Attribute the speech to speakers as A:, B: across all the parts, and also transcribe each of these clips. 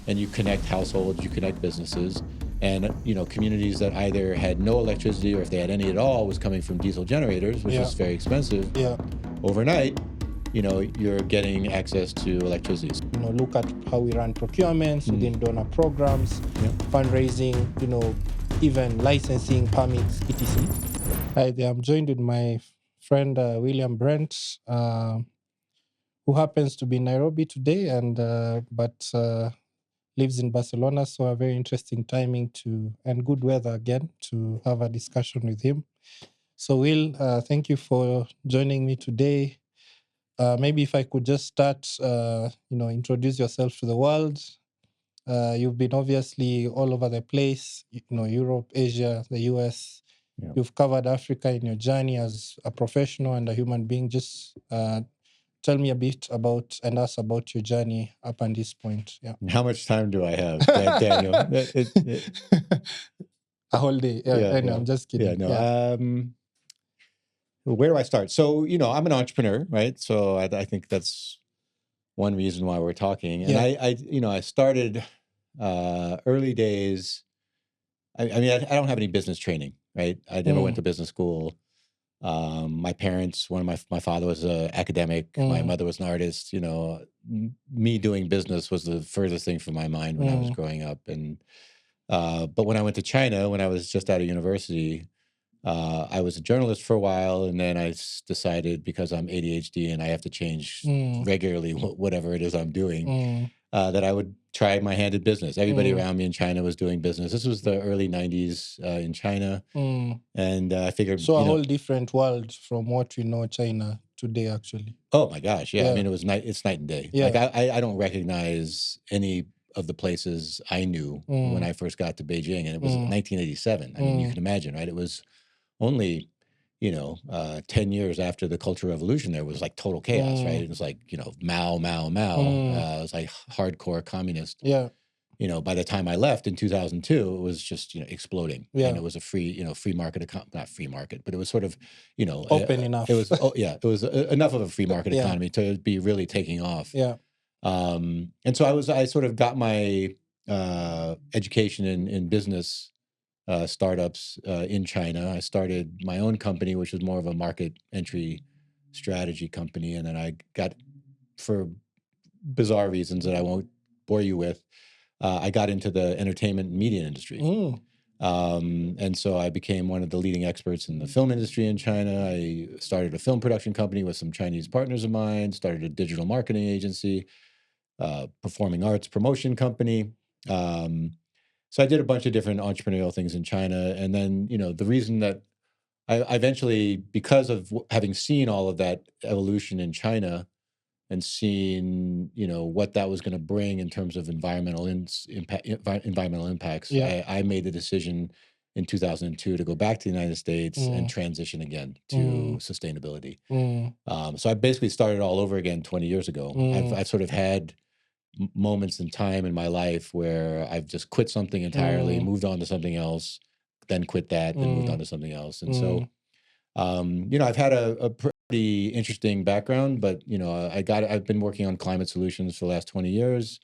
A: and you connect households, you connect businesses, and communities that either had no electricity or if they had any at all was coming from diesel generators, which is very expensive.
B: Yeah.
A: Overnight, you're getting access to electricity.
B: Look at how we run procurements within donor programs, fundraising, even licensing, permits, etc. Hi there, I'm joined with my friend William Brent, who happens to be in Nairobi today, but lives in Barcelona. So a very interesting timing and good weather again to have a discussion with him. So Will, thank you for joining me today. Maybe if I could just start, introduce yourself to the world. You've been obviously all over the place, Europe, Asia, the US.
A: Yeah.
B: You've covered Africa in your journey as a professional and a human being. Just tell me a bit about your journey up until this point. Yeah.
A: How much time do I have, Daniel?
B: A whole day. Yeah. I'm just kidding.
A: Yeah, no. Where do I start? So, I'm an entrepreneur, right? So I think that's one reason why we're talking. And I started early days. I don't have any business training, right? I never went to business school. My parents, my father was an academic, my mother was an artist. Me doing business was the furthest thing from my mind when I was growing up. And but when I went to China, when I was just out of university, I was a journalist for a while, and then I decided, because I'm ADHD and I have to change regularly whatever it is I'm doing, that I would try my hand at business. Everybody around me in China was doing business. This was the early 90s in China. And I figured...
B: So a whole different world from what we know China today, actually.
A: Oh my gosh, yeah. I mean, it's night and day.
B: Yeah.
A: Like I don't recognize any of the places I knew when I first got to Beijing, and it was 1987. I mean, you can imagine, right? It was only 10 years after the Cultural Revolution. There was like total chaos, right? It was like Mao. It was like hardcore communist.
B: Yeah.
A: By the time I left in 2002, it was just exploding.
B: Yeah.
A: And it was a free market not free market, but it was sort of
B: open enough.
A: It was it was enough of a free market economy to be really taking off.
B: Yeah.
A: And so I sort of got my education in business startups in China. I started my own company, which was more of a market entry strategy company. And then I got, for bizarre reasons that I won't bore you with, I got into the entertainment and media industry. And so I became one of the leading experts in the film industry in China. I started a film production company with some Chinese partners of mine, started a digital marketing agency, performing arts promotion company. So I did a bunch of different entrepreneurial things in China. And then, the reason that I eventually, because of having seen all of that evolution in China and seen, what that was going to bring in terms of environmental impacts, I made the decision in 2002 to go back to the United States and transition again to sustainability. So I basically started all over again 20 years ago. I've sort of had moments in time in my life where I've just quit something entirely, moved on to something else, then quit that, then moved on to something else. And so, I've had a pretty interesting background, but, I've been working on climate solutions for the last 20 years.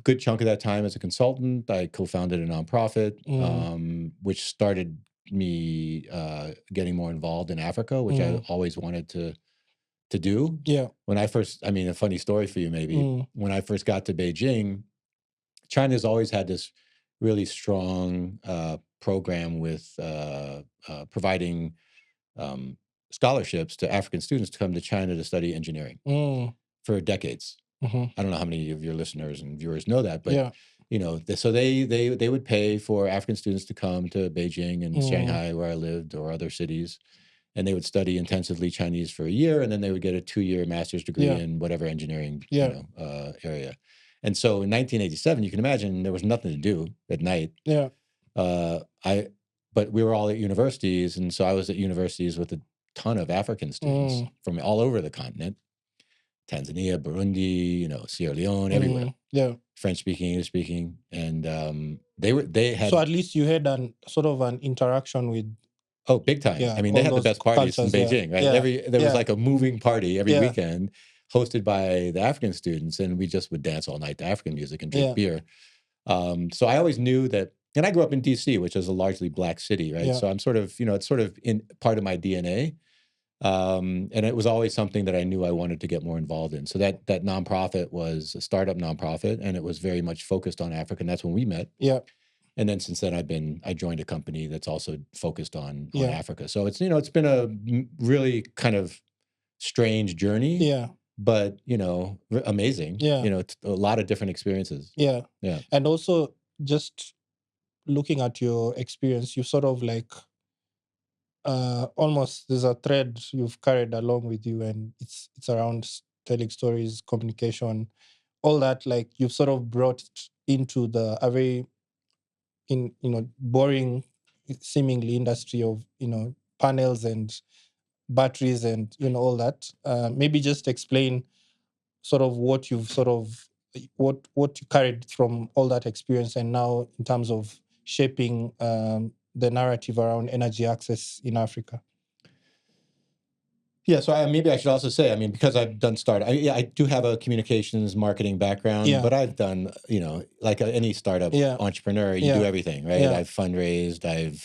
A: Good chunk of that time as a consultant. I co-founded a nonprofit, which started me getting more involved in Africa, which I always wanted to do.
B: Yeah.
A: When I first, a funny story for you maybe, when I first got to Beijing, China's always had this really strong program with providing scholarships to African students to come to China to study engineering for decades. I don't know how many of your listeners and viewers know that, but so they would pay for African students to come to Beijing and Shanghai, where I lived, or other cities. And they would study intensively Chinese for a year, and then they would get a 2-year master's degree in whatever engineering area. And so in 1987, you can imagine there was nothing to do at night.
B: Yeah.
A: But we were all at universities, and so I was at universities with a ton of African students from all over the continent: Tanzania, Burundi, Sierra Leone, everywhere.
B: Yeah.
A: French speaking, English speaking, and they had.
B: So at least you had an interaction with.
A: Oh, big time.
B: Yeah,
A: they had the best parties in Beijing, right?
B: Yeah.
A: There was like a moving party every weekend. hosted by the African students, and we just would dance all night to African music and drink beer. So I always knew that, and I grew up in DC, which is a largely Black city, right? So I'm sort of, it's sort of in part of my DNA. And it was always something that I knew I wanted to get more involved in. So that nonprofit was a startup nonprofit, and it was very much focused on Africa. And that's when we met.
B: Yeah.
A: And then since then, I joined a company that's also focused on Africa. So it's, it's been a really kind of strange journey.
B: Yeah.
A: But, amazing.
B: Yeah.
A: It's a lot of different experiences.
B: Yeah.
A: Yeah.
B: And also just looking at your experience, you sort of like almost there's a thread you've carried along with you, and it's around telling stories, communication, all that. Like you've sort of brought it into a very boring seemingly industry of panels and batteries and all that. Maybe just explain sort of what you've what you carried from all that experience, and now in terms of shaping the narrative around energy access in Africa.
A: Yeah, so maybe I should also say, because I've done startup, I do have a communications marketing background, but I've done, like any startup entrepreneur, you do everything, right? I've fundraised, I've,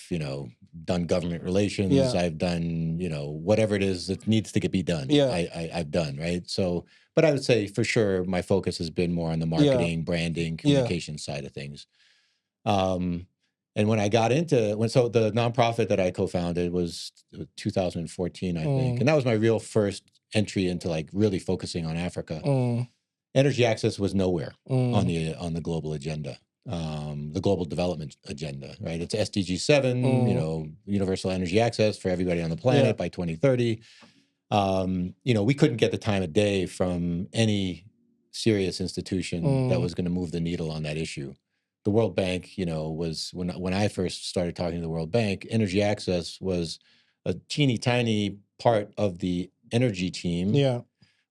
A: done government relations, I've done, whatever it is that needs to be done, I've done, right? So, but I would say for sure, my focus has been more on the marketing, branding, communication side of things. And when I got so the nonprofit that I co-founded was 2014, I think. And that was my real first entry into like really focusing on Africa. Energy access was nowhere on the global agenda, the global development agenda, right? It's SDG 7, universal energy access for everybody on the planet by 2030. We couldn't get the time of day from any serious institution that was going to move the needle on that issue. The World Bank, was when I first started talking to the World Bank, energy access was a teeny tiny part of the energy team,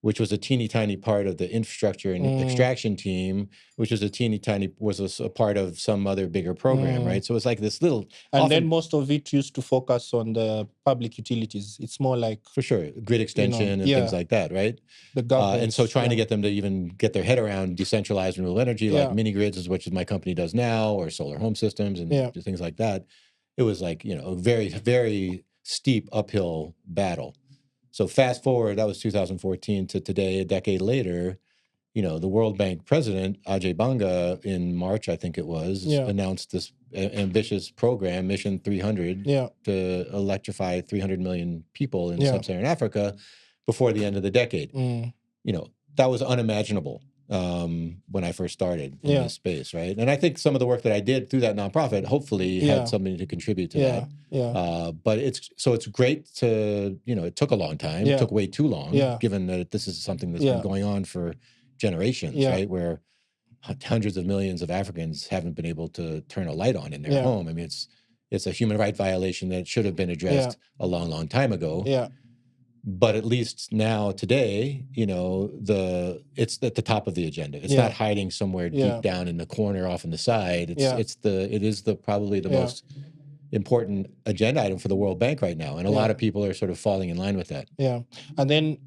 A: which was a teeny tiny part of the infrastructure and extraction team, which was a part of some other bigger program, right? So it's like this little.
B: And then most of it used to focus on the public utilities. It's more like
A: for sure grid extension and things like that, right?
B: The government.
A: And so trying to get them to even get their head around decentralized renewable energy, like mini grids, which is my company does now, or solar home systems and things like that. It was like, a very, very steep uphill battle. So fast forward, that was 2014 to today, a decade later, the World Bank president, Ajay Banga, in March, I think it was, announced this ambitious program, Mission 300, to electrify 300 million people in sub-Saharan Africa before the end of the decade. That was unimaginable when I first started in this space, right? And I think some of the work that I did through that nonprofit hopefully had something to contribute to that. But it's great to, it took a long time. It took way too long, given that this is something that's been going on for generations, right? Where hundreds of millions of Africans haven't been able to turn a light on in their home. It's a human right violation that should have been addressed a long, long time ago. But at least now, today, it's at the top of the agenda. It's not hiding somewhere deep down in the corner off on the side. It is probably the most important agenda item for the World Bank right now. And a lot of people are sort of falling in line with that.
B: Yeah. And then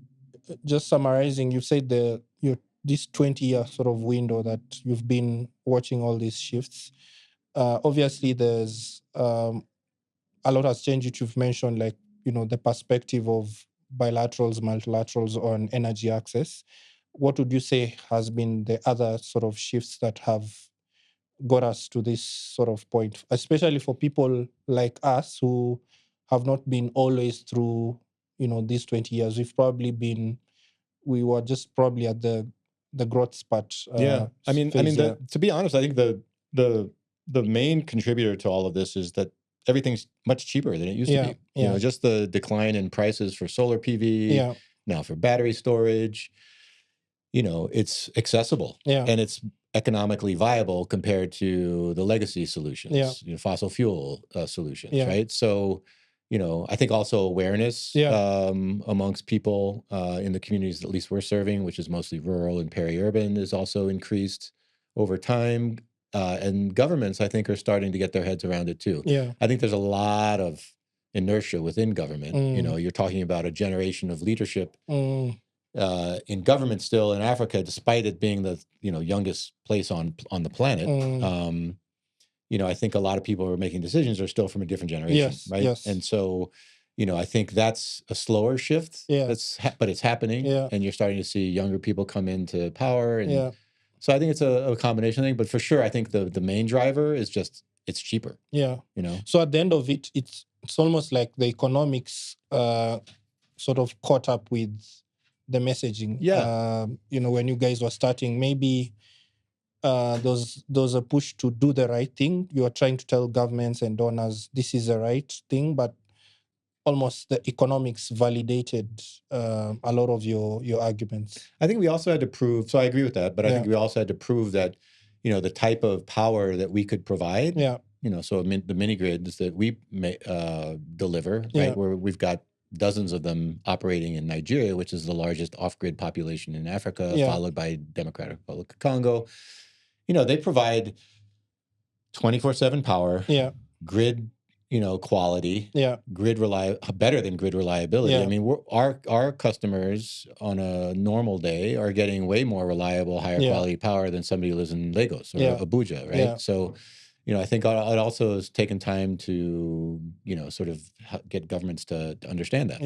B: just summarizing, you said this 20-year sort of window that you've been watching all these shifts. Obviously, there's a lot has changed, which you've mentioned, like, the perspective of bilaterals, multilaterals on energy access. What would you say has been the other sort of shifts that have got us to this sort of point, especially for people like us who have not been always through, these 20 years? We were just probably at the growth spurt.
A: To be honest, I think the main contributor to all of this is that everything's much cheaper than it used to be. Just the decline in prices for solar PV, now for battery storage, it's accessible and it's economically viable compared to the legacy solutions, fossil fuel solutions, right? So, I think also awareness amongst people in the communities that at least we're serving, which is mostly rural and peri-urban, is also increased over time. And governments, I think, are starting to get their heads around it too. I think there's a lot of inertia within government. You're talking about a generation of leadership in government still in Africa, despite it being the youngest place on the planet. I think a lot of people who are making decisions are still from a different generation,
B: Yes,
A: right?
B: yes.
A: And so, I think that's a slower shift.
B: Yeah.
A: But it's happening, and you're starting to see younger people come into power, and so I think it's a combination thing. But for sure, I think the main driver is just it's cheaper.
B: Yeah. So at the end of it, it's almost like the economics sort of caught up with the messaging.
A: Yeah.
B: When you guys were starting, maybe there's a push to do the right thing. You are trying to tell governments and donors this is the right thing, but almost the economics validated a lot of your arguments.
A: I think we also had to prove, so I agree with that, but I think we also had to prove that, the type of power that we could provide, so the mini grids that we deliver, right, where we've got dozens of them operating in Nigeria, which is the largest off-grid population in Africa, followed by Democratic Republic of Congo. They provide 24/7 power, grid, quality, better than grid reliability. I mean, our customers on a normal day are getting way more reliable, higher quality power than somebody who lives in Lagos or Abuja, right? So, I think it also has taken time to, sort of get governments to understand that.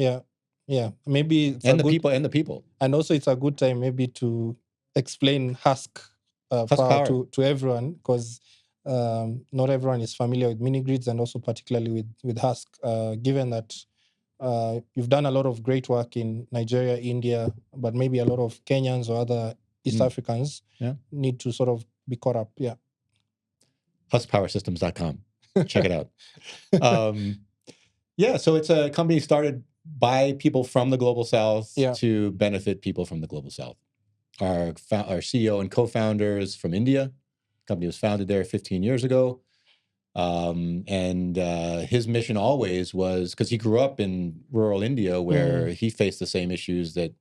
B: Yeah. Maybe it's
A: the people.
B: And also it's a good time maybe to explain Husk Power to everyone, because not everyone is familiar with mini grids, and also particularly with Husk, given that you've done a lot of great work in Nigeria, India, but maybe a lot of Kenyans or other East Africans need to sort of be caught up.
A: HuskPowerSystems.com. Check it out. So it's a company started by people from the Global South to benefit people from the Global South. Our CEO and co-founders from India. The company was founded there 15 years ago. And his mission always was, because he grew up in rural India where he faced the same issues that,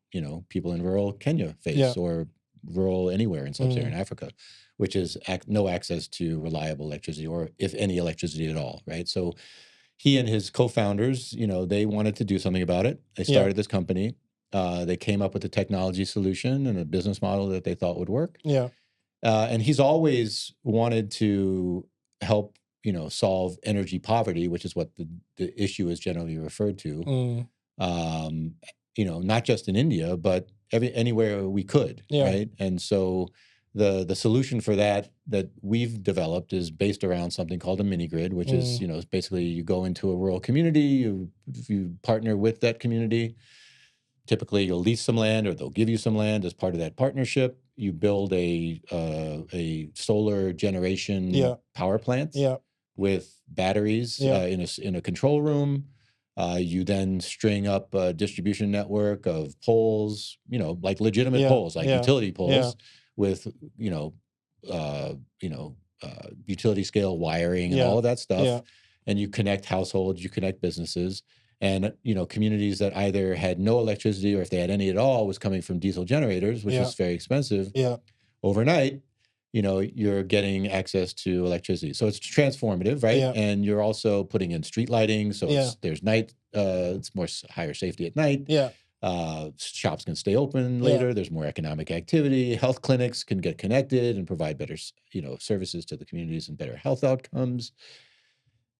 A: people in rural Kenya face or rural anywhere in sub-Saharan Africa, which is no access to reliable electricity, or if any electricity at all, right? So he and his co-founders, they wanted to do something about it. They started this company. They came up with a technology solution and a business model that they thought would work. And he's always wanted to help, solve energy poverty, which is what the issue is generally referred to. Not just in India, but anywhere we could, right? And so the solution for that we've developed is based around something called a mini grid, which is, basically you go into a rural community, you partner with that community. Typically, you'll lease some land, or they'll give you some land as part of that partnership. You build a solar generation power plant with batteries in a control room. You then string up a distribution network of poles, like legitimate poles, like utility poles, with utility scale wiring and all of that stuff. And you connect households, you connect businesses. And, communities that either had no electricity, or if they had any at all, was coming from diesel generators, which is very expensive. Overnight, you're getting access to electricity. So it's transformative, right? And you're also putting in street lighting. So there's night, it's more higher safety at night. Shops can stay open later. There's more economic activity. Health clinics can get connected and provide better, services to the communities and better health outcomes.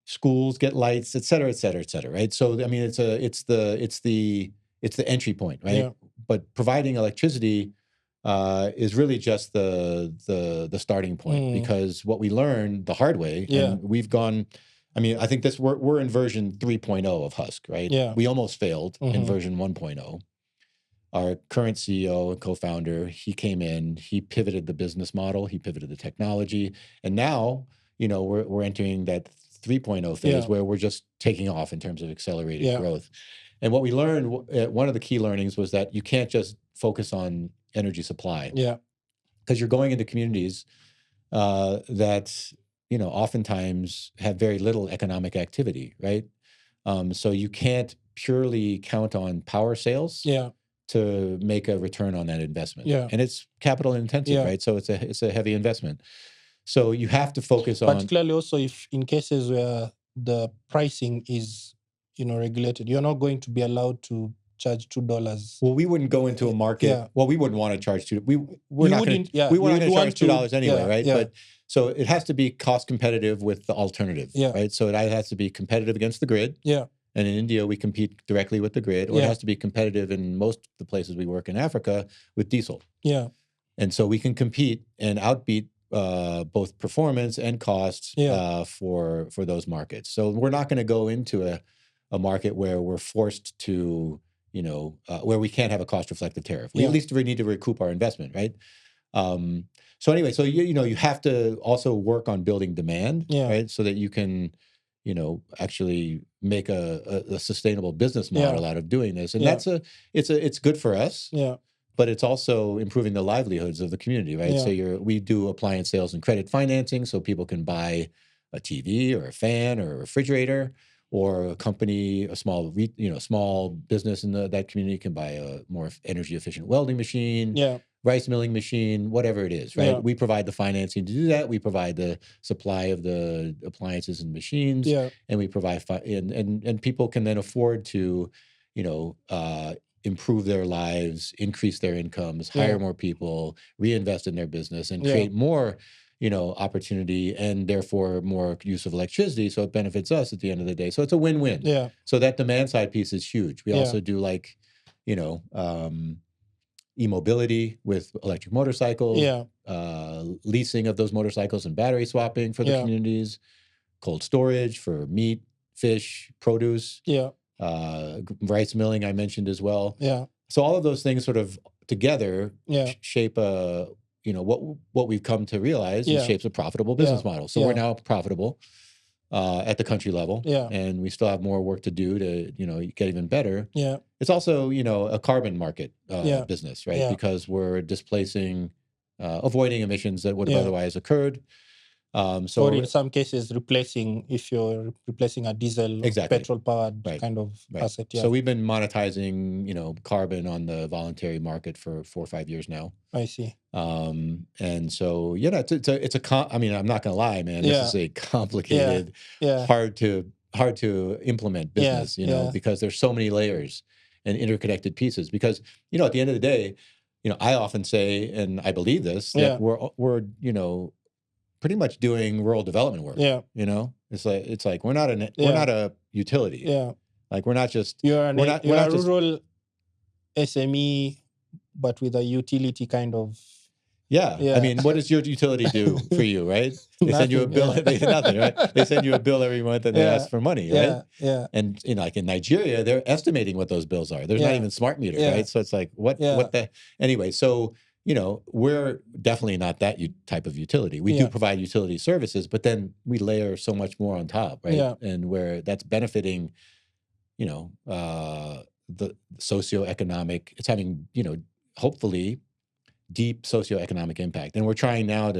A: Schools get lights, et cetera, et cetera, et cetera, right? So, I mean, it's the entry point, right? But providing electricity is really just the starting point, because what we learned the hard way, and we've gone, I mean, I think we're in version 3.0 of Husk, right? We almost failed in version 1.0. Our current CEO and co-founder, he came in, he pivoted the business model, he pivoted the technology, and now, we're entering that 3.0 phase where we're just taking off in terms of accelerated growth. And what we learned, one of the key learnings was that you can't just focus on energy supply. Because you're going into communities that, oftentimes have very little economic activity, right? So you can't purely count on power sales to make a return on that investment. And it's capital intensive, right? So it's a heavy investment. So you have to focus on,
B: particularly also if in cases where the pricing is, regulated, you're not going to be allowed to charge $2.
A: Well, we wouldn't go into a market.
B: Yeah.
A: Well, we wouldn't want to charge $2. We're
B: You
A: not going
B: wouldn't, yeah,
A: to. We
B: you
A: weren't
B: would
A: going to charge
B: want to-
A: $2 anyway,
B: yeah,
A: right?
B: yeah.
A: But so it has to be cost competitive with the alternative,
B: Yeah.
A: right? So it either has to be competitive against the grid.
B: Yeah.
A: And in India, we compete directly with the grid, or it
B: Yeah.
A: has to be competitive in most of the places we work in Africa with diesel.
B: Yeah.
A: And so we can compete and outbeat both performance and costs
B: Yeah.
A: for those markets. So we're not going to go into a market where we're forced to, where we can't have a cost reflective tariff. We
B: Yeah.
A: at least we need to recoup our investment, right? So anyway, so you have to also work on building demand,
B: Yeah.
A: right? So that you can, actually make a sustainable business model out of doing this. And
B: Yeah.
A: it's good for us.
B: Yeah.
A: But it's also improving the livelihoods of the community, right?
B: Yeah.
A: So we do appliance sales and credit financing, so people can buy a TV or a fan or a refrigerator, or a company, a small business in that community can buy a more energy efficient welding machine,
B: Yeah.
A: rice milling machine, whatever it is, right?
B: Yeah.
A: We provide the financing to do that. We provide the supply of the appliances and machines,
B: Yeah.
A: and we provide and people can then afford to, improve their lives, increase their incomes, hire
B: Yeah.
A: more people, reinvest in their business, and
B: Yeah.
A: create more, opportunity and therefore more use of electricity. So it benefits us at the end of the day. So it's a win-win.
B: Yeah.
A: So that demand side piece is huge. We
B: Yeah.
A: also do e-mobility with electric motorcycles,
B: Yeah.
A: leasing of those motorcycles and battery swapping for the
B: Yeah.
A: communities, cold storage for meat, fish, produce.
B: Yeah.
A: Rice milling I mentioned as well.
B: Yeah.
A: So all of those things sort of together
B: Yeah.
A: shape what we've come to realize
B: Yeah.
A: is shapes a profitable business
B: Yeah.
A: model. So
B: Yeah.
A: we're now profitable at the country level,
B: Yeah.
A: and we still have more work to do to get even better.
B: Yeah.
A: It's also a carbon market
B: Yeah.
A: business, right?
B: Yeah.
A: Because we're displacing, avoiding emissions that would have
B: Yeah.
A: otherwise occurred.
B: Or in some cases, if you're replacing a diesel,
A: Exactly.
B: petrol-powered
A: Right.
B: kind of
A: Right.
B: asset. Yeah.
A: So we've been monetizing, carbon on the voluntary market for 4 or 5 years now.
B: I see.
A: And so, I'm not going to lie, man,
B: Yeah.
A: this is a complicated,
B: Yeah.
A: hard to implement
B: Yeah.
A: business,
B: Yeah.
A: because there's so many layers and interconnected pieces. Because, at the end of the day, I often say, and I believe this, that
B: Yeah.
A: we're pretty much doing rural development work.
B: Yeah.
A: It's like we're not a utility.
B: Yeah.
A: Like we're not just
B: You're
A: we're not
B: a
A: just
B: rural SME, but with a utility kind of.
A: Yeah.
B: Yeah.
A: I mean, what does your utility do for you, right? They send you a bill.
B: Nothing, yeah.
A: Nothing, right? They send you a bill every month and they
B: Yeah.
A: ask for money, right?
B: Yeah. Yeah.
A: And like in Nigeria, they're estimating what those bills are. There's not
B: Yeah.
A: even smart meter,
B: Yeah.
A: right? So it's like what
B: Yeah.
A: the anyway. So we're definitely not that type of utility. We
B: Yeah.
A: do provide utility services, but then we layer so much more on top, right?
B: Yeah.
A: And where that's benefiting, the socioeconomic. It's having hopefully deep socioeconomic impact. And we're trying now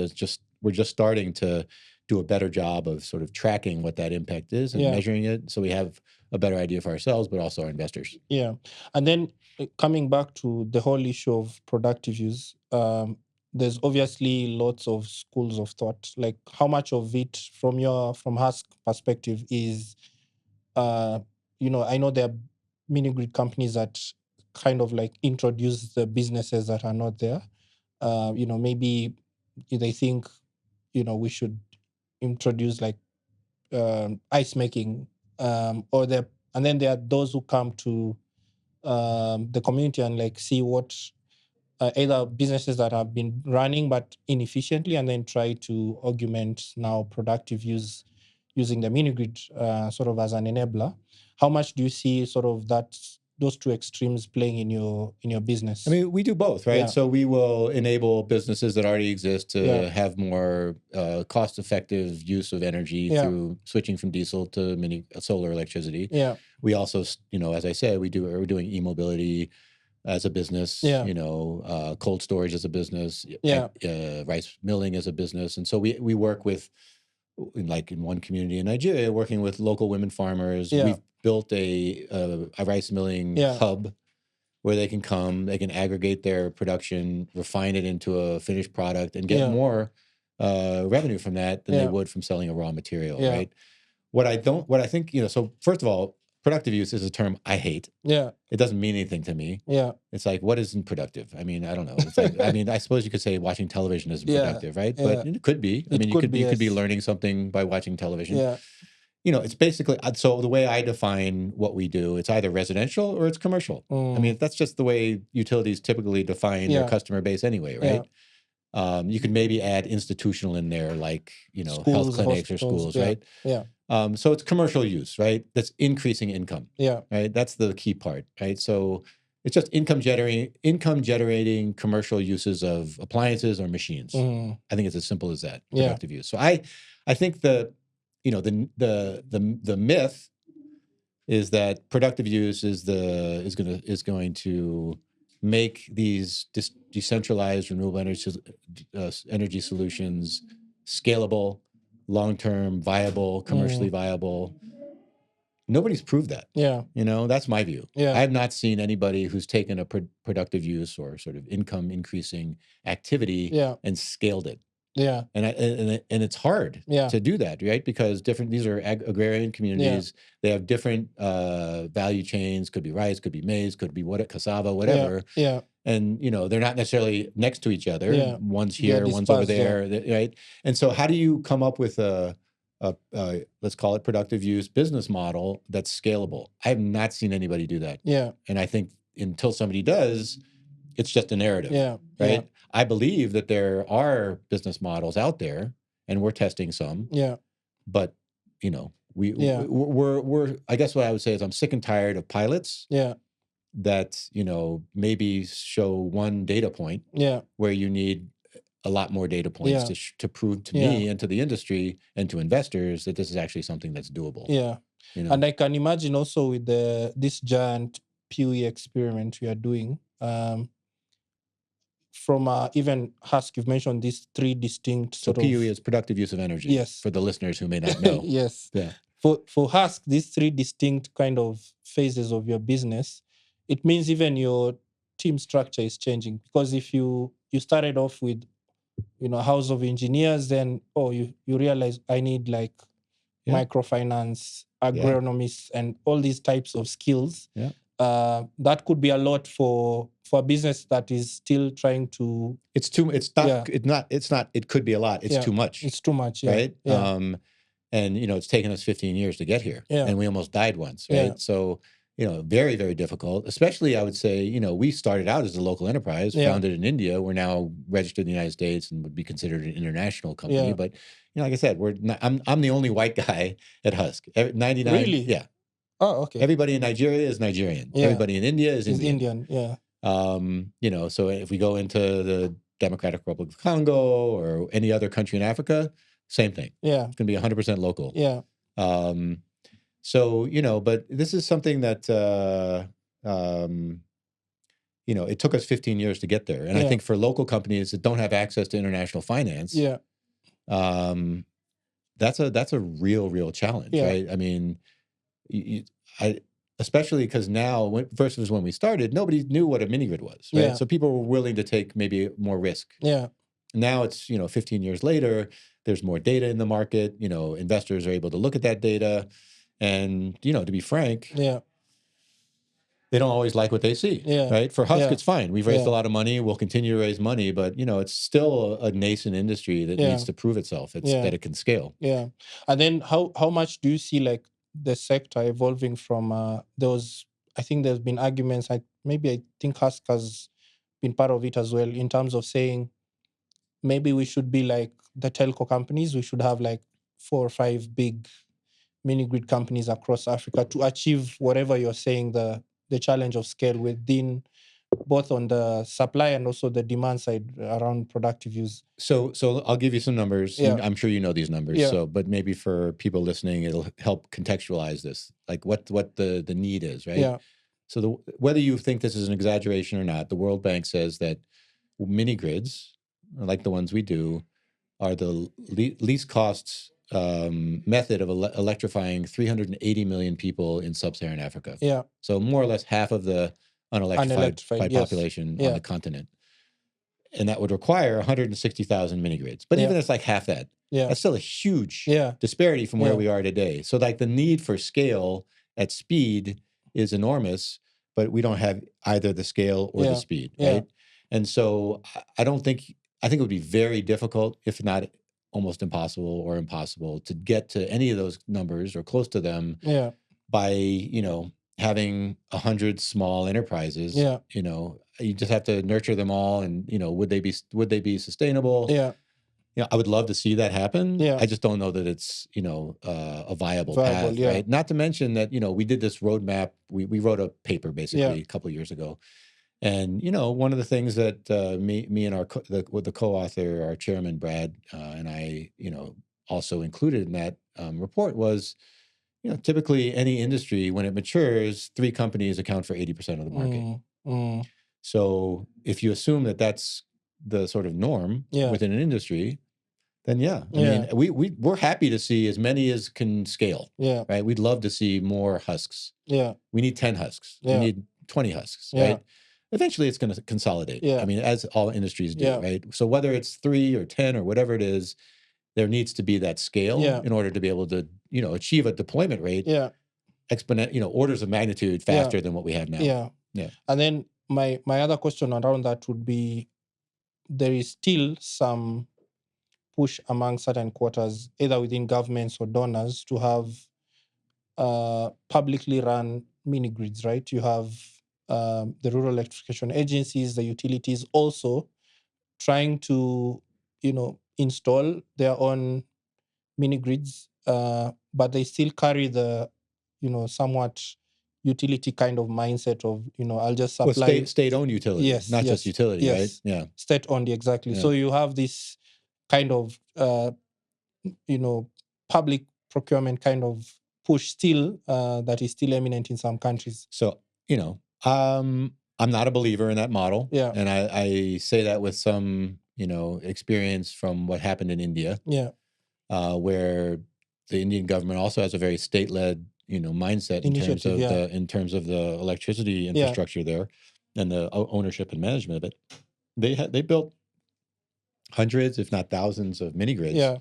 A: we're just starting to do a better job of sort of tracking what that impact is and
B: Yeah.
A: measuring it, so we have a better idea for ourselves, but also our investors.
B: Yeah. And then coming back to the whole issue of productive use, there's obviously lots of schools of thought. Like how much of it from Husk perspective is, I know there are mini grid companies that kind of like introduce the businesses that are not there. Maybe they think, we should introduce like ice making, and then there are those who come to the community and like see what either businesses that have been running but inefficiently, and then try to augment now productive use using the mini grid sort of as an enabler. How much do you see sort of those two extremes playing in your business?
A: I mean, we do both, right?
B: Yeah.
A: So we will enable businesses that already exist to
B: Yeah.
A: have more cost-effective use of energy
B: Yeah.
A: through switching from diesel to solar electricity.
B: Yeah.
A: We also, as I said, we're doing e-mobility as a business.
B: Yeah.
A: Cold storage as a business.
B: Yeah.
A: Rice milling as a business, and so we work with, like in one community in Nigeria, working with local women farmers.
B: Yeah.
A: We've built a rice milling
B: Yeah.
A: hub where they can come, they can aggregate their production, refine it into a finished product, and get
B: Yeah.
A: more revenue from that than they
B: Yeah.
A: would from selling a raw material,
B: Yeah.
A: right? What I think, so first of all, productive use is a term I hate.
B: Yeah.
A: It doesn't mean anything to me.
B: Yeah.
A: It's like, what isn't productive? I mean, I don't know. It's like, I mean, I suppose you could say watching television isn't productive, right? But it could be. I mean, you could be learning something by watching television.
B: Yeah.
A: You know, it's basically, so the way I define what we do, it's either residential or it's commercial. I mean, that's just the way utilities typically define their customer base anyway, right? You could maybe add institutional in there, like, you know, schools, health clinics, or schools, right?
B: Yeah.
A: So it's commercial use, right? That's increasing income.
B: Yeah.
A: Right. That's the key part, right? So it's just income generating commercial uses of appliances or machines. I think it's as simple as that. Productive use. So I think the myth is that productive use is going to make these decentralized renewable energy solutions scalable, long-term viable, commercially viable. Nobody's proved that.
B: Yeah.
A: You know, that's my view.
B: Yeah.
A: I have not seen anybody who's taken a productive use or sort of income increasing activity and scaled it.
B: Yeah.
A: And it's hard to do that, right? Because these are agrarian communities. They have different value chains. Could be rice, could be maize, could be cassava, whatever.
B: Yeah.
A: And, you know, they're not necessarily next to each other. Yeah. One's here, one's over there, right? And so how do you come up with a let's call it productive use business model that's scalable? I have not seen anybody do that.
B: Yeah.
A: And I think until somebody does, it's just a narrative.
B: Yeah.
A: Right.
B: Yeah.
A: I believe that there are business models out there, and we're testing some.
B: Yeah.
A: But, you know, we're I guess what I would say is I'm sick and tired of pilots.
B: Yeah.
A: That, you know, maybe show one data point.
B: Yeah.
A: Where you need a lot more data points to prove to me and to the industry and to investors that this is actually something that's doable.
B: Yeah. You know? And I can imagine also with this giant PUE experiment we are doing, from even Husk, you've mentioned these three distinct
A: So PUE is productive use of energy.
B: Yes.
A: For the listeners who may not know.
B: Yes.
A: Yeah.
B: For Husk, these three distinct kind of phases of your business, it means even your team structure is changing. Because if you started off with, you know, house of engineers, then you realize I need like microfinance, agronomists, and all these types of skills.
A: Yeah.
B: That could be a lot for a business that is still trying to. It
A: could be a lot. It's too much.
B: It's too much.
A: Yeah. Right. Yeah. And you know, it's taken us 15 years to get here, and we almost died once. Right. Yeah. So, you know, very, very difficult. Especially, I would say, you know, we started out as a local enterprise, founded in India. We're now registered in the United States and would be considered an international company. Yeah. But, you know, like I said, I'm the only white guy at Husk. 99.
B: Really?
A: Yeah.
B: Oh, okay.
A: Everybody in Nigeria is Nigerian. Yeah. Everybody in India is Indian.
B: Yeah.
A: You know, so if we go into the Democratic Republic of Congo or any other country in Africa, same thing.
B: Yeah.
A: It's going to be 100% local.
B: Yeah.
A: So, you know, but this is something that, you know, it took us 15 years to get there. And I think for local companies that don't have access to international finance, that's a real challenge, right? I mean, especially because now, versus when we started, nobody knew what a mini grid was, right? So people were willing to take maybe more risk.
B: Yeah.
A: Now it's, you know, 15 years later, there's more data in the market. You know, investors are able to look at that data, and, you know, to be frank, they don't always like what they see, right? For Husk, it's fine. We've raised a lot of money. We'll continue to raise money, but, you know, it's still a nascent industry that needs to prove itself. That it can scale.
B: Yeah. And then how much do you see like the sector evolving from those? I think there's been arguments. I think Husk has been part of it as well, in terms of saying maybe we should be like the telco companies. We should have like 4 or 5 big mini grid companies across Africa to achieve whatever you're saying, the challenge of scale within, both on the supply and also the demand side around productive use.
A: So I'll give you some numbers.
B: Yeah.
A: I'm sure you know these numbers.
B: Yeah.
A: So, but maybe for people listening, it'll help contextualize this, like what the need is, right?
B: Yeah.
A: So whether you think this is an exaggeration or not, the World Bank says that mini grids, like the ones we do, are the least costs method of electrifying 380 million people in sub-Saharan Africa.
B: Yeah.
A: So more or less half of the unelectrified population on the continent. And that would require 160,000 mini grids. But even if it's like half that, that's still a huge disparity from where we are today. So like the need for scale at speed is enormous, but we don't have either the scale or the speed, right? And so I think it would be very difficult, if not almost impossible or impossible, to get to any of those numbers or close to them by, having 100 small enterprises. You just have to nurture them all, and would they be sustainable? I would love to see that happen. I just don't know that it's a viable path, right? Not to mention that we did this roadmap. We wrote a paper basically a couple of years ago, and one of the things that me and the co-author, our chairman Brad, and I also included in that report was, typically any industry, when it matures, 3 companies account for 80% of the market. So if you assume that that's the sort of norm within an industry, then I mean, we're happy to see as many as can scale. Right. We'd love to see more husks. We need 10 husks. We need 20 husks. Right. Eventually it's going to consolidate. I mean, as all industries do, right? So whether it's 3 or 10 or whatever it is, there needs to be that scale in order to be able to, achieve a deployment rate orders of magnitude faster than what we have now.
B: And then my other question around that would be, there is still some push among certain quarters, either within governments or donors, to have publicly run mini grids, right? You have the rural electrification agencies, the utilities also trying to, install their own mini grids, but they still carry the, somewhat utility kind of mindset of, I'll just supply.
A: Well, state-owned utility, not just utility, right?
B: Yeah. State-owned, exactly. Yeah. So you have this kind of, public procurement kind of push still that is still eminent in some countries.
A: So, I'm not a believer in that model.
B: Yeah.
A: And I say that with some, experience from what happened in India.
B: Yeah.
A: Where the Indian government also has a very state-led, mindset in terms of the electricity infrastructure there and the ownership and management of it. They built hundreds, if not thousands, of mini grids.
B: Yeah.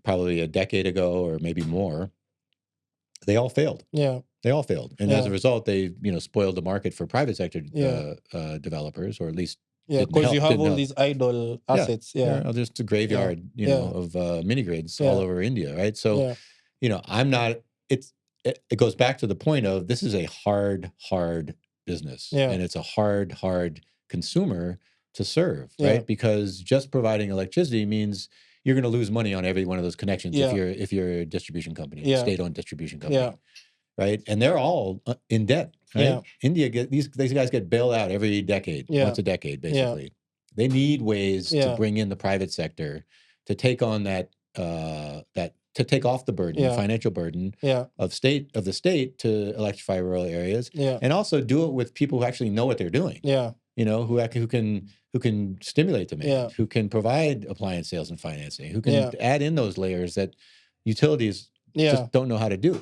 A: Probably a decade ago or maybe more. They all failed.
B: Yeah.
A: They all failed. And as a result, they, spoiled the market for private sector developers, or at least
B: because you have all these idle assets.
A: Yeah. Just a graveyard, of mini grids all over India, right? So, I'm not. It goes back to the point of, this is a hard business, and it's a hard consumer to serve, right? Because just providing electricity means you're going to lose money on every one of those connections if you're a distribution company, state-owned distribution company, right? And they're all in debt, right?
B: Yeah.
A: India these guys get bailed out every decade, once a decade, basically. They need ways to bring in the private sector to take on that to take off the burden, the financial burden of the state to electrify rural areas, and also do it with people who actually know what they're doing. Who can stimulate demand, who can provide appliance sales and financing, who can add in those layers that utilities just don't know how to do.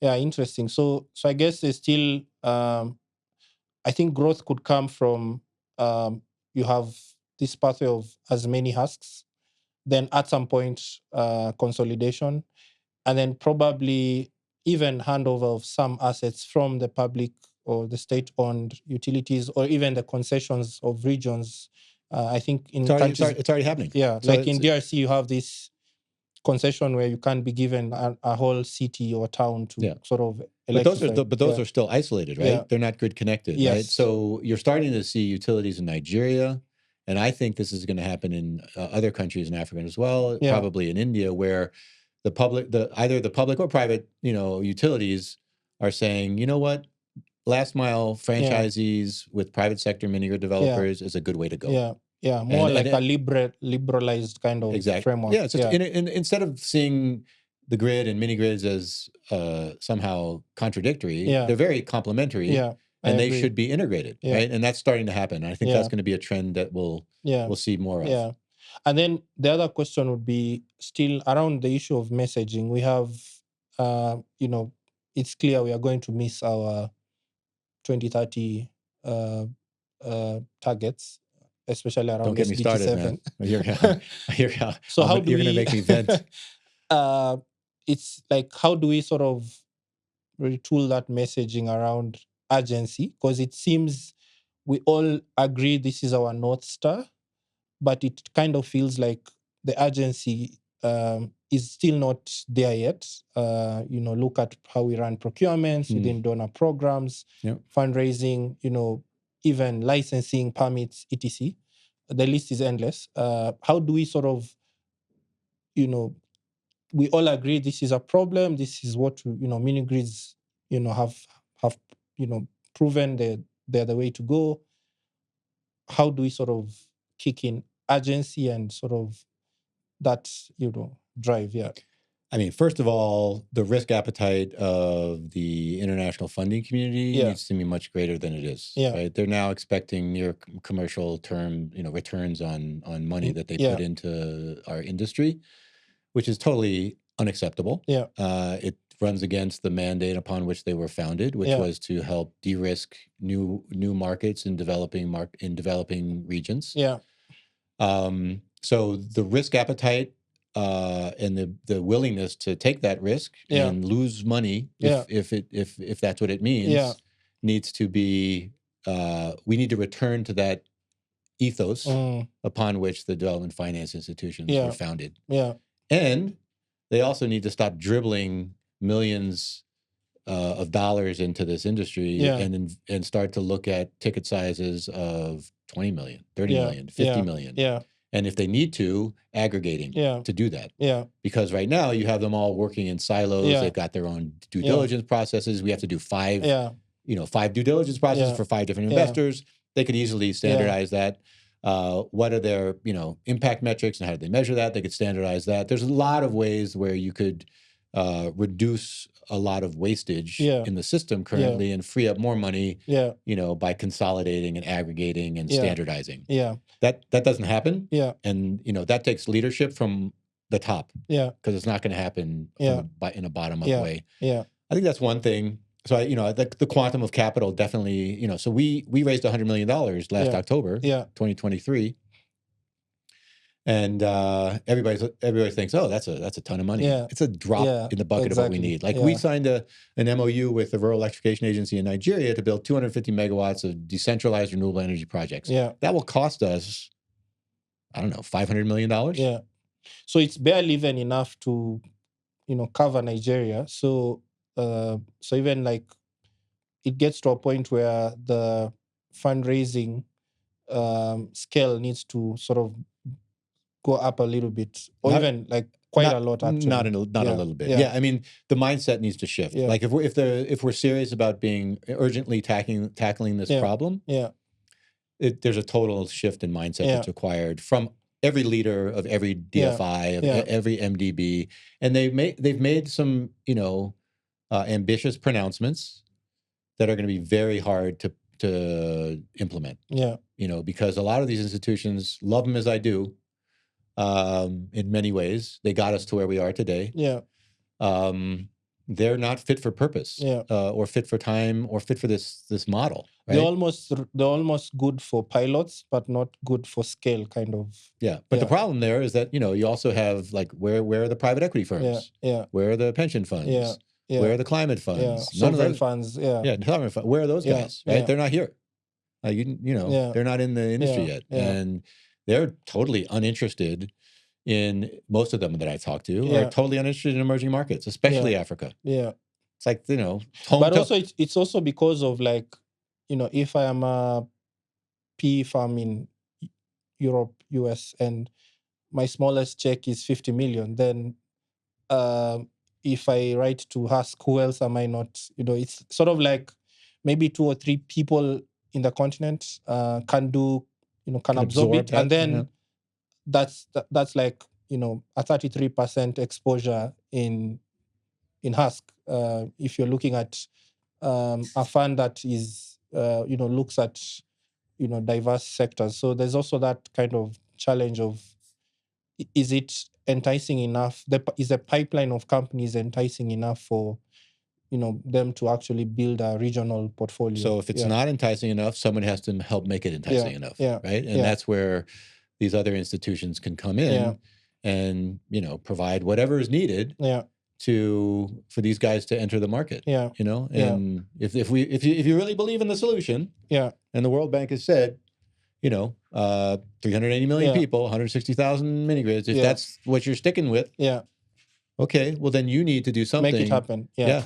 B: Yeah, interesting. So I guess there's still, I think growth could come from, you have this pathway of as many husks, then at some point consolidation, and then probably even handover of some assets from the public or the state-owned utilities, or even the concessions of regions. I think in
A: it's already happening.
B: Yeah, so like in DRC, you have this concession where you can't be given a whole city or town to sort of electrify.
A: But those are still isolated, right? They're not grid connected, right? So you're starting to see utilities in Nigeria, and I think this is going to happen in other countries in Africa as well, probably in India, where either the public or private, utilities are saying, you know what, last mile franchisees with private sector mini grid developers is a good way to go.
B: More a liberalized kind of framework.
A: Yeah, it's just, instead of seeing the grid and mini grids as somehow contradictory, they're very complementary, and they should be integrated, right? And that's starting to happen. I think that's going to be a trend that we'll see more of.
B: Yeah, and then the other question would be still around the issue of messaging. We have, it's clear we are going to miss our 2030 targets, especially around.
A: Don't get me started, man. You're
B: So how do
A: you're going to make me vent.
B: it's like, how do we sort of retool that messaging around urgency? Because it seems we all agree this is our North Star, but it kind of feels like the urgency is still not there yet. Look at how we run procurements within donor programs, fundraising, even licensing, permits, etc. The list is endless. How do we sort of, we all agree this is a problem. This is what mini grids, have proven they're the way to go. How do we sort of kick in urgency and sort of that drive? Yeah.
A: I mean, first of all, the risk appetite of the international funding community needs to be much greater than it is.
B: Yeah.
A: Right? They're now expecting near commercial term, returns on money that they put into our industry, which is totally unacceptable.
B: Yeah.
A: It runs against the mandate upon which they were founded, which was to help de-risk new markets in developing regions.
B: Yeah.
A: So the risk appetite and the willingness to take that risk and lose money if that's what it means needs to be. We need to return to that ethos upon which the development finance institutions were founded.
B: Yeah.
A: And they also need to stop dribbling millions of dollars into this industry and start to look at ticket sizes of 20 million, 30 million, 50 million.
B: Yeah.
A: And if they need to, aggregating to do that.
B: Yeah.
A: Because right now you have them all working in silos.
B: Yeah.
A: They've got their own due diligence processes. We have to do five due diligence processes for 5 different investors. They could easily standardize that. What are their, impact metrics and how do they measure that? They could standardize that. There's a lot of ways where you could reduce a lot of wastage in the system currently and free up more money, by consolidating and aggregating and standardizing.
B: Yeah.
A: That doesn't happen.
B: Yeah.
A: And, that takes leadership from the top.
B: Yeah.
A: Because it's not going to happen in a bottom-up way.
B: Yeah.
A: I think that's one thing. So, the quantum of capital definitely, so we raised $100 million last October, 2023. And everybody thinks, oh, that's a ton of money.
B: Yeah.
A: It's a drop in the bucket of what we need. Like we signed an MOU with the Rural Electrification Agency in Nigeria to build 250 megawatts of decentralized renewable energy projects.
B: Yeah.
A: That will cost us, I don't know, $500 million.
B: Yeah. So it's barely even enough to, cover Nigeria. So even like it gets to a point where the fundraising scale needs to sort of go up a little bit, or even like quite a lot. Actually,
A: not a little bit. Yeah, I mean the mindset needs to shift.
B: Yeah.
A: Like if we're serious about being urgently tackling this problem, there's a total shift in mindset that's required from every leader of every DFI, of every MDB, and they've made some ambitious pronouncements that are going to be very hard to implement.
B: Yeah,
A: because a lot of these institutions, love them as I do. In many ways, they got us to where we are today.
B: Yeah.
A: They're not fit for purpose, or fit for time, or fit for this model. Right?
B: They're almost good for pilots, but not good for scale, kind of.
A: Yeah, but the problem there is that you also have like where are the private equity firms?
B: Yeah.
A: Where are the pension funds?
B: Yeah.
A: Where are the climate funds?
B: Yeah. Sovereign funds. Yeah.
A: Yeah, sovereign funds. Where are those guys? Right?
B: Yeah.
A: They're not here. They're not in the industry yet, and they're totally uninterested in, most of them that I talk to are totally uninterested in emerging markets, especially Africa.
B: Yeah.
A: It's like,
B: but also it's also because of like, if I am a PE firm in Europe, US, and my smallest check is 50 million, then if I write to Husk, who else am I not? It's sort of like maybe 2 or 3 people in the continent can absorb it,
A: that,
B: and then that's like a 33% exposure in Husk. If you're looking at a fund that is looks at diverse sectors, so there's also that kind of challenge of, is it enticing enough? Is the pipeline of companies enticing enough for them to actually build a regional portfolio?
A: So if it's not enticing enough, someone has to help make it enticing enough, right? And that's where these other institutions can come in and provide whatever is needed for these guys to enter the market.
B: Yeah.
A: You know, and if you really believe in the solution, and the World Bank has said, you know, 380 million people, 160,000 mini grids. If that's what you're sticking with, okay, well then you need to do something.
B: Make it happen. Yeah,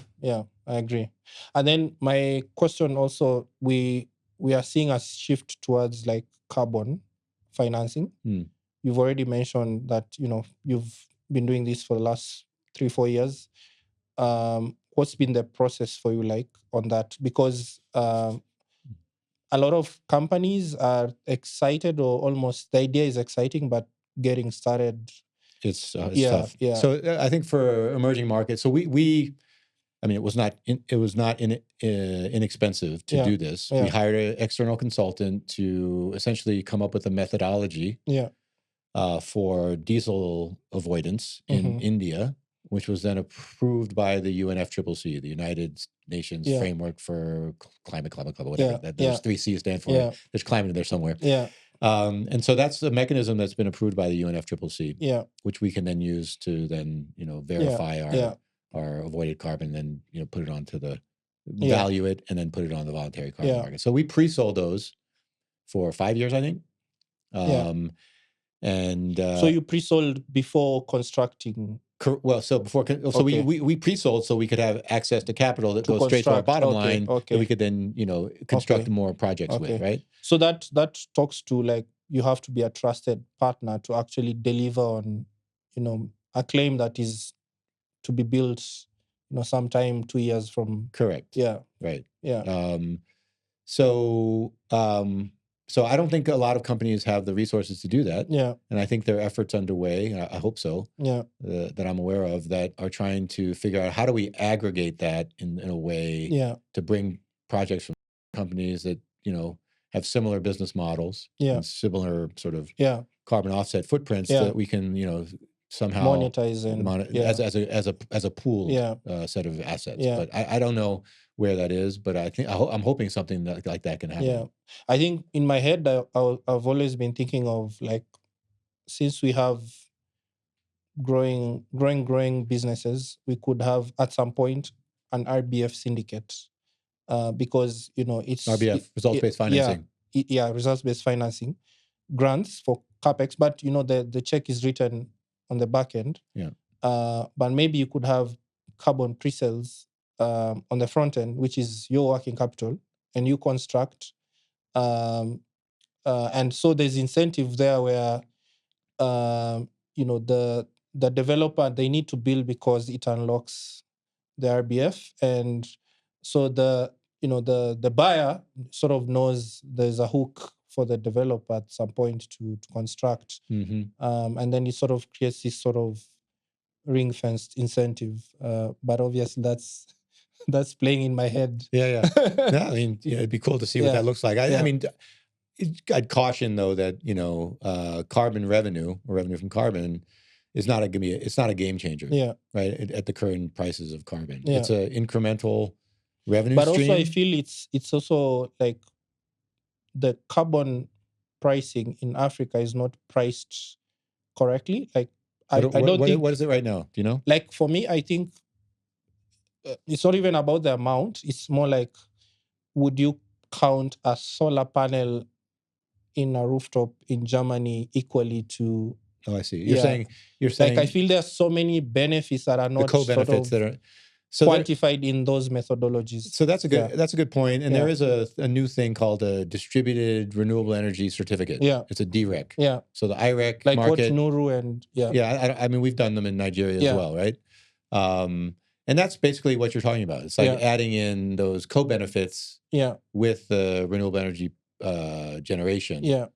B: I agree. And then my question also, we are seeing a shift towards like carbon financing. You've already mentioned that, you know, you've been doing this for the last 3-4 years. What's been the process for you like on that? Because a lot of companies are excited, or almost the idea is exciting, but getting started,
A: it's tough. Yeah. So I think for emerging markets, so we I mean, it was not inexpensive to do this. We hired an external consultant to essentially come up with a methodology for diesel avoidance in India, which was then approved by the UNFCCC, the United Nations Framework for Climate, whatever. Those 3 C's stand for. There's climate in there somewhere. And so that's a mechanism that's been approved by the UNFCCC, which we can then use to then, you know, verify our avoided carbon, and you know, put it onto the value it, and then put it on the voluntary carbon market. So we pre-sold those for 5 years, I think. And
B: so you pre-sold before constructing.
A: Well, so before, so we pre-sold so we could have access to capital that goes straight to our bottom line, that we could then, you know, construct more projects with, right?
B: So that talks to like, you have to be a trusted partner to actually deliver on, you know, a claim that is to be built, you know, sometime 2 years from.
A: Correct.
B: Yeah.
A: Right.
B: Yeah.
A: So I don't think a lot of companies have the resources to do that.
B: Yeah.
A: And I think there are efforts underway, I hope so, that I'm aware of, that are trying to figure out how do we aggregate that in a way to bring projects from companies that, you know, have similar business models and similar sort of carbon offset footprints that we can, you know, somehow
B: monetize
A: as a pooled set of assets. But I don't know where that is, but I think I'm hoping something like that can happen.
B: Yeah, I think in my head, I've always been thinking of like, since we have growing businesses, we could have at some point an RBF syndicate, because, you know, it's
A: RBF, results-based financing.
B: Results-based financing, grants for capex, but you know, the check is written on the back end. But maybe you could have carbon pre-sales on the front end, which is your working capital, and you construct, and so there's incentive there where you know, the developer, they need to build because it unlocks the RBF, and so the buyer sort of knows there's a hook for the developer at some point to construct, and then it sort of creates this sort of ring-fenced incentive, but obviously that's playing in my head.
A: No, I mean, it'd be cool to see what that looks like. I mean, I'd caution though that, you know, carbon revenue, or revenue from carbon, is not it's not a game changer. Right, at the current prices of carbon. It's an incremental revenue
B: but
A: stream.
B: Also I feel it's also like the carbon pricing in Africa is not priced correctly. Like I don't think.
A: What is it right now? Do you know?
B: Like for me, I think it's not even about the amount. It's more like, would you count a solar panel in a rooftop in Germany equally to?
A: Oh, I see. You're saying
B: like, I feel there's so many benefits that are not
A: the co-benefits
B: sort of
A: that are
B: quantified in those methodologies.
A: So that's a good point. And there is a new thing called a distributed renewable energy certificate. It's a DREC. So the IREC
B: like
A: market,
B: what Nuru and
A: I mean, we've done them in Nigeria as well, right? And that's basically what you're talking about. It's like adding in those co-benefits with the renewable energy generation,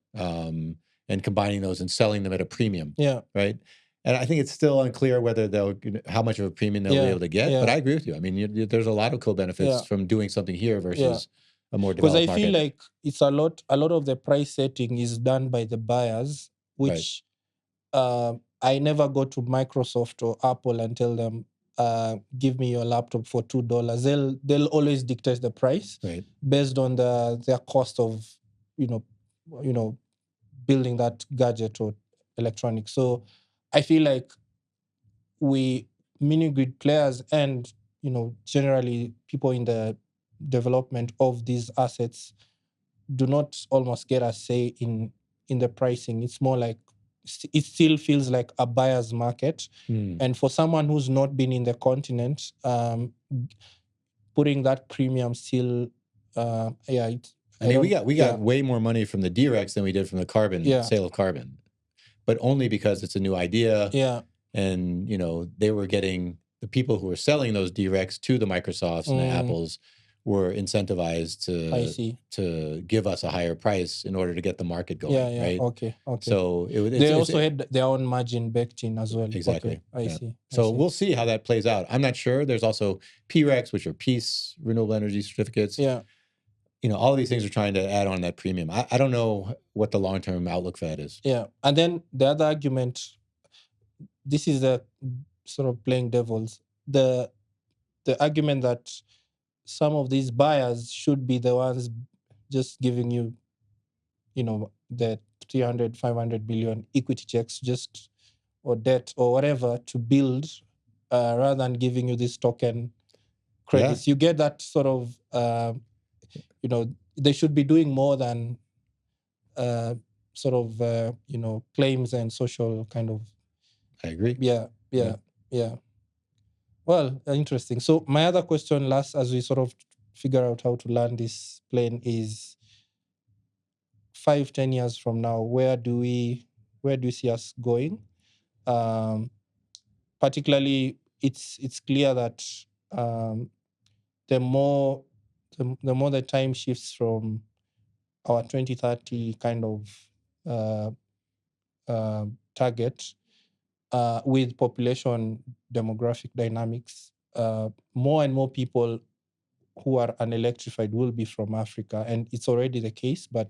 A: and combining those and selling them at a premium, right? And I think it's still unclear whether how much of a premium they'll be able to get. But I agree with you. I mean, there's a lot of co-benefits from doing something here versus a more developed market.
B: Because I feel like it's a lot of the price setting is done by the buyers, which I never go to Microsoft or Apple and tell them, give me your laptop for $2. They'll always dictate the price based on their cost of, you know, building that gadget or electronics. So I feel like we mini grid players and generally people in the development of these assets do not almost get a say in the pricing. It's more like it still feels like a buyer's market. And for someone who's not been in the continent, putting that premium still,
A: we got way more money from the DREX than we did from the carbon sale of carbon, but only because it's a new idea.
B: Yeah.
A: And they were getting the people who were selling those DREX to the Microsofts and the Apples were incentivized to give us a higher price in order to get the market going.
B: Yeah.
A: Right?
B: Okay.
A: So
B: they also had their own margin baked in as well.
A: Exactly.
B: Okay. I see.
A: So we'll see how that plays out. I'm not sure. There's also PREX, which are Peace Renewable Energy Certificates.
B: Yeah.
A: All of these things are trying to add on that premium. I don't know what the long-term outlook for that is.
B: Yeah. And then the other argument, this is the sort of playing devils, the argument that some of these buyers should be the ones just giving you, the 300, 500 billion equity checks or debt or whatever to build, rather than giving you this token credits. You get that sort of, they should be doing more than sort of, claims and social kind of.
A: I agree.
B: Yeah. Well, interesting. So my other question last, as we sort of figure out how to land this plane, is 5-10 years from now, where do you see us going? Particularly, it's clear that the more the time shifts from our 2030 kind of target, with population demographic dynamics, more and more people who are unelectrified will be from Africa, and it's already the case. But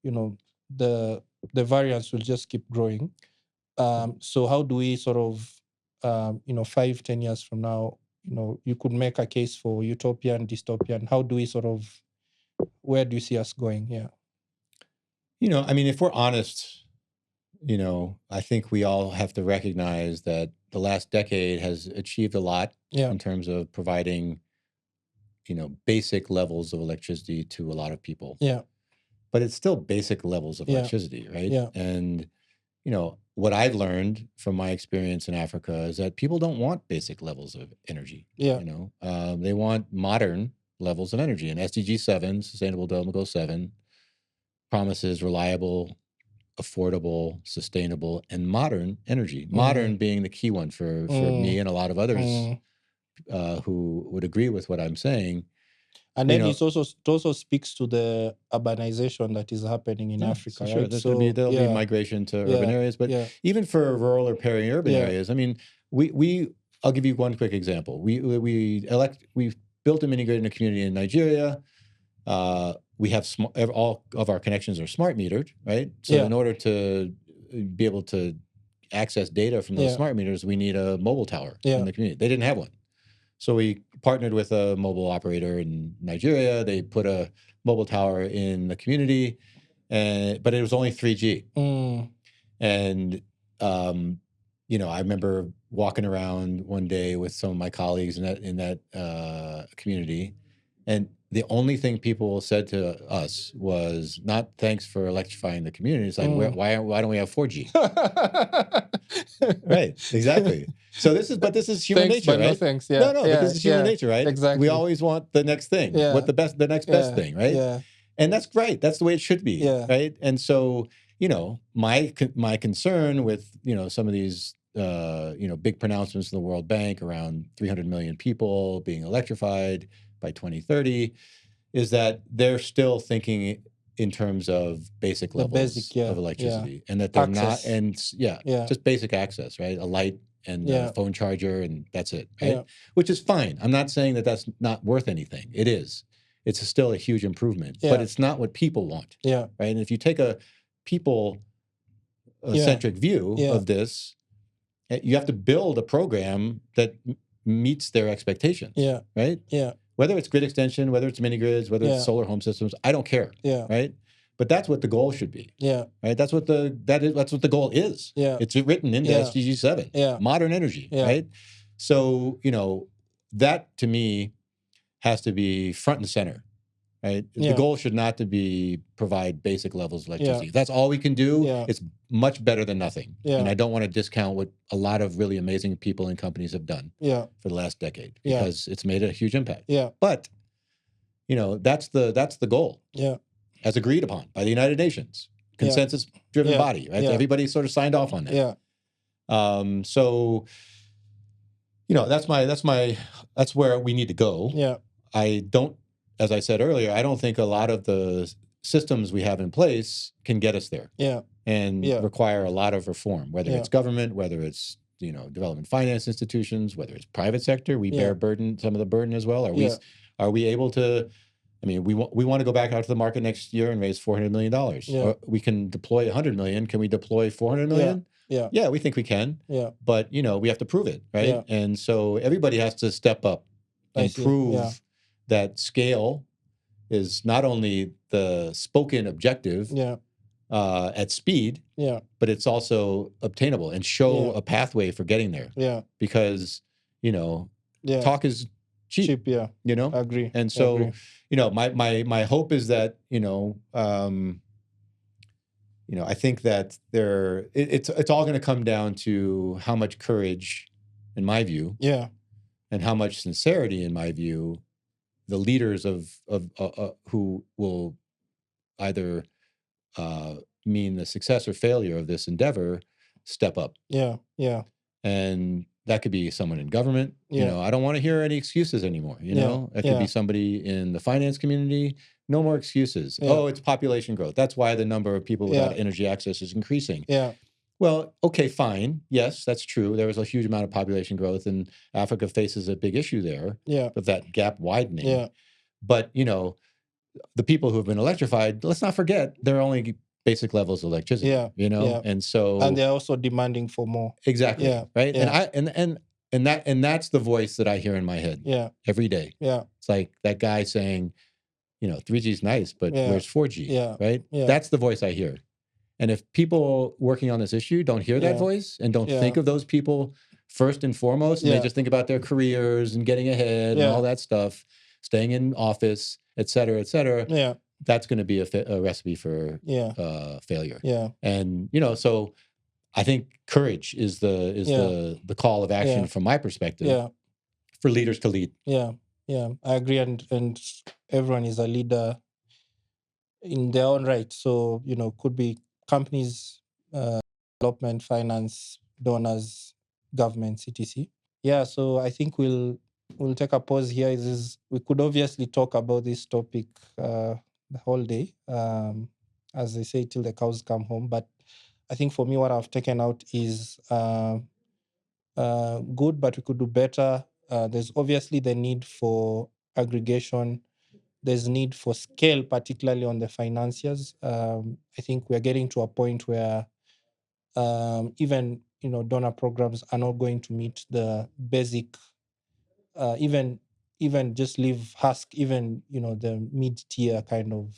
B: the variance will just keep growing. So how do we sort of 5-10 years from now, you could make a case for utopian, dystopian. How do we where do you see us going? Yeah.
A: If we're honest, I think we all have to recognize that the last decade has achieved a lot in terms of providing, basic levels of electricity to a lot of people.
B: Yeah.
A: But it's still basic levels of electricity, right?
B: Yeah.
A: And, what I've learned from my experience in Africa is that people don't want basic levels of energy.
B: Yeah.
A: They want modern levels of energy. And SDG 7, Sustainable Development Goal 7, promises reliable, affordable, sustainable, and modern energy. Modern being the key one for me and a lot of others who would agree with what I'm saying.
B: And then it also speaks to the urbanization that is happening in Africa,
A: sure.
B: Right?
A: There'll be migration to urban areas, but even for rural or peri-urban areas, I'll give you one quick example. We've built a mini grid in a community in Nigeria. We have all of our connections are smart metered, right? So in order to be able to access data from those smart meters, we need a mobile tower in the community. They didn't have one. So we partnered with a mobile operator in Nigeria. They put a mobile tower in the community, but it was only 3G. And, I remember walking around one day with some of my colleagues in that community, and the only thing people said to us was not thanks for electrifying the community. It's like, why don't we have 4G? Right, exactly. So this is human nature, right?
B: No thanks.
A: But this is human nature, right?
B: Exactly.
A: We always want the next thing, the next best thing, right?
B: Yeah.
A: And that's great. That's the way it should be, right? And so, my concern with some of these big pronouncements from the World Bank around 300 million people being electrified by 2030 is that they're still thinking in terms of basic levels of electricity, and that they're
B: access.
A: Just basic access, right? A light and a phone charger, and that's it, right? Which is fine. I'm not saying that that's not worth anything. It is. It's still a huge improvement, but it's not what people want, right? And if you take a people-centric view of this, you have to build a program that meets their expectations, right?
B: Yeah.
A: Whether it's grid extension, whether it's mini grids, whether it's solar home systems, I don't care, right? But that's what the goal should be, right? That's what the goal is.
B: Yeah.
A: It's written into SDG 7, modern energy, right? So, that to me has to be front and center, right? The goal should not to be provide basic levels of electricity. If that's all we can do, it's much better than nothing. And I don't want to discount what a lot of really amazing people and companies have done for the last decade, because it's made a huge impact. But, that's the goal. As agreed upon by the United Nations, consensus-driven body, right? Everybody sort of signed off on that. So, that's where we need to go. I don't, as I said earlier, I don't think a lot of the systems we have in place can get us there. And require a lot of reform, whether it's government, whether it's development finance institutions, whether it's private sector. We bear some of the burden as well. Are we able to? I mean, we want to go back out to the market next year and raise $400 million. Or we can deploy $100 million. Can we deploy $400 million? Yeah, we think we can. But we have to prove it, right? And so everybody has to step up and prove that scale is not only the spoken objective at speed, but it's also obtainable, and show a pathway for getting there. Because talk is cheap.
B: Agree.
A: And so my hope is that I think that it's all going to come down to how much courage, in my view, and how much sincerity, in my view, the leaders of who will either mean the success or failure of this endeavor step up. And that could be someone in government. I don't want to hear any excuses anymore. It could be somebody in the finance community. No more excuses. Oh, it's population growth. That's why the number of people without energy access is increasing. Well, okay, fine. Yes, that's true. There was a huge amount of population growth, and Africa faces a big issue there with that gap widening. But, the people who have been electrified, let's not forget, they're only basic levels of electricity, and so,
B: and they're also demanding for more.
A: Exactly. Right. And that's the voice that I hear in my head every day. It's like that guy saying, 3G is nice, but where's 4G? Right. That's the voice I hear. And if people working on this issue don't hear that voice and don't think of those people first and foremost, and they just think about their careers and getting ahead and all that stuff, staying in office, et cetera, that's going to be a recipe for failure. And so I think courage is the call of action from my perspective for leaders to lead.
B: I agree, and everyone is a leader in their own right. So could be companies, development, finance, donors, governments, etc. So I think we'll take a pause here. We could obviously talk about this topic the whole day, as they say, till the cows come home. But I think for me, what I've taken out is good, but we could do better. There's obviously the need for aggregation. There's need for scale, particularly on the financiers. I think we're getting to a point where even donor programs are not going to meet the basic, even just leave Husk, even the mid-tier kind of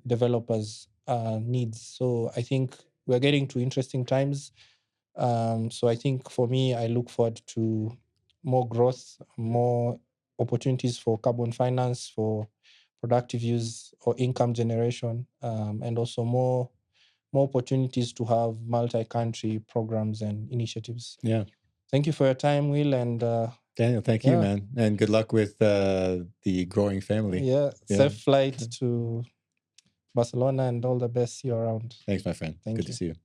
B: developers needs. So I think we're getting to interesting times. So I think for me, I look forward to more growth, more opportunities for carbon finance, for productive use or income generation, and also more opportunities to have multi-country programs and initiatives. Thank you for your time, Will, and
A: Daniel, thank you, man, and good luck with the growing family.
B: Safe flight to Barcelona, and all the best you around.
A: Thanks, my friend. Good to see you.